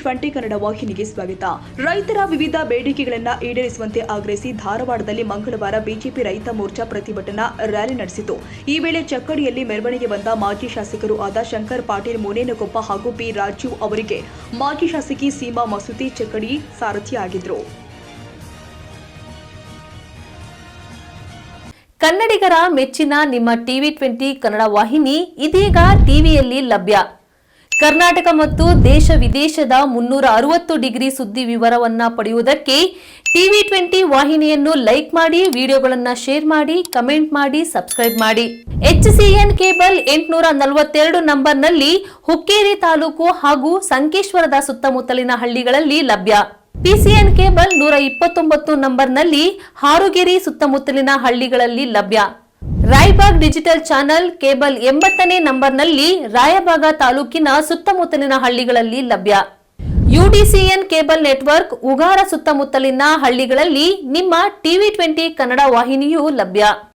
20 ಕನ್ನಡ ವಾಹಿನಿಗೆ ಸ್ವಾಗತ. ರೈತರ ವಿವಿಧ ಬೇಡಿಕೆಗಳನ್ನು ಈಡೇರಿಸುವಂತೆ ಆಗ್ರಹಿಸಿ ಧಾರವಾಡದಲ್ಲಿ ಮಂಗಳವಾರ ಬಿಜೆಪಿ ರೈತ ಮೋರ್ಚಾ ಪ್ರತಿಭಟನಾ ರ್ಯಾಲಿ ನಡೆಸಿತು. ಈ ವೇಳೆ ಚಕ್ಕಡಿಯಲ್ಲಿ ಮೆರವಣಿಗೆ ಬಂದ ಮಾಜಿ ಶಾಸಕರು ಆದ ಶಂಕರ್ ಪಾಟೀಲ್ ಮುನೇನಕೊಪ್ಪ ಹಾಗೂ ಪಿ ರಾಜು ಅವರಿಗೆ ಮಾಜಿ ಶಾಸಕಿ ಸೀಮಾ ಮಸೂತಿ ಚಕ್ಕಡಿ ಸಾರಥಿಯಾಗಿದ್ದರು. ಕನ್ನಡಿಗರ ಮೆಚ್ಚಿನ ನಿಮ್ಮ ಟಿವಿ 20 ಕನ್ನಡ ವಾಹಿನಿ ಇದೀಗ ಟಿವಿಯಲ್ಲಿ ಲಭ್ಯ. ಕರ್ನಾಟಕ ಮತ್ತು ದೇಶ ವಿದೇಶದ 360 ಡಿಗ್ರಿ ಸುದ್ದಿ ವಿವರವನ್ನ ಪಡೆಯುವುದಕ್ಕೆ ಟಿವಿ 20 ವಾಹಿನಿಯನ್ನು ಲೈಕ್ ಮಾಡಿ, ವಿಡಿಯೋಗಳನ್ನು ಶೇರ್ ಮಾಡಿ, ಕಮೆಂಟ್ ಮಾಡಿ, ಸಬ್ಸ್ಕ್ರೈಬ್ ಮಾಡಿ. HCN ಕೇಬಲ್ 842 ನಂಬರ್ನಲ್ಲಿ ಹುಕ್ಕೇರಿ ತಾಲೂಕು ಹಾಗೂ ಸಂಕೇಶ್ವರದ ಸುತ್ತಮುತ್ತಲಿನ ಹಳ್ಳಿಗಳಲ್ಲಿ ಲಭ್ಯ. PCN ಕೇಬಲ್ 129 ನಂಬರ್ನಲ್ಲಿ ಹಾರುಗೆರೆ ಸುತ್ತಮುತ್ತಲಿನ ಹಳ್ಳಿಗಳಲ್ಲಿ ಲಭ್ಯ. ರಾಯಬಾಗ್ ಡಿಜಿಟಲ್ ಚಾನೆಲ್ ಕೇಬಲ್ 80ನೇ ನಂಬರ್ನಲ್ಲಿ ರಾಯಬಾಗ ತಾಲೂಕಿನ ಸುತ್ತಮುತ್ತಲಿನ ಹಳ್ಳಿಗಳಲ್ಲಿ ಲಭ್ಯ. UDCN ಕೇಬಲ್ ನೆಟ್ವರ್ಕ್ ಉಗಾರ ಸುತ್ತಮುತ್ತಲಿನ ಹಳ್ಳಿಗಳಲ್ಲಿ ನಿಮ್ಮ ಟಿವಿ 20 ಕನ್ನಡ ವಾಹಿನಿಯೂ ಲಭ್ಯ.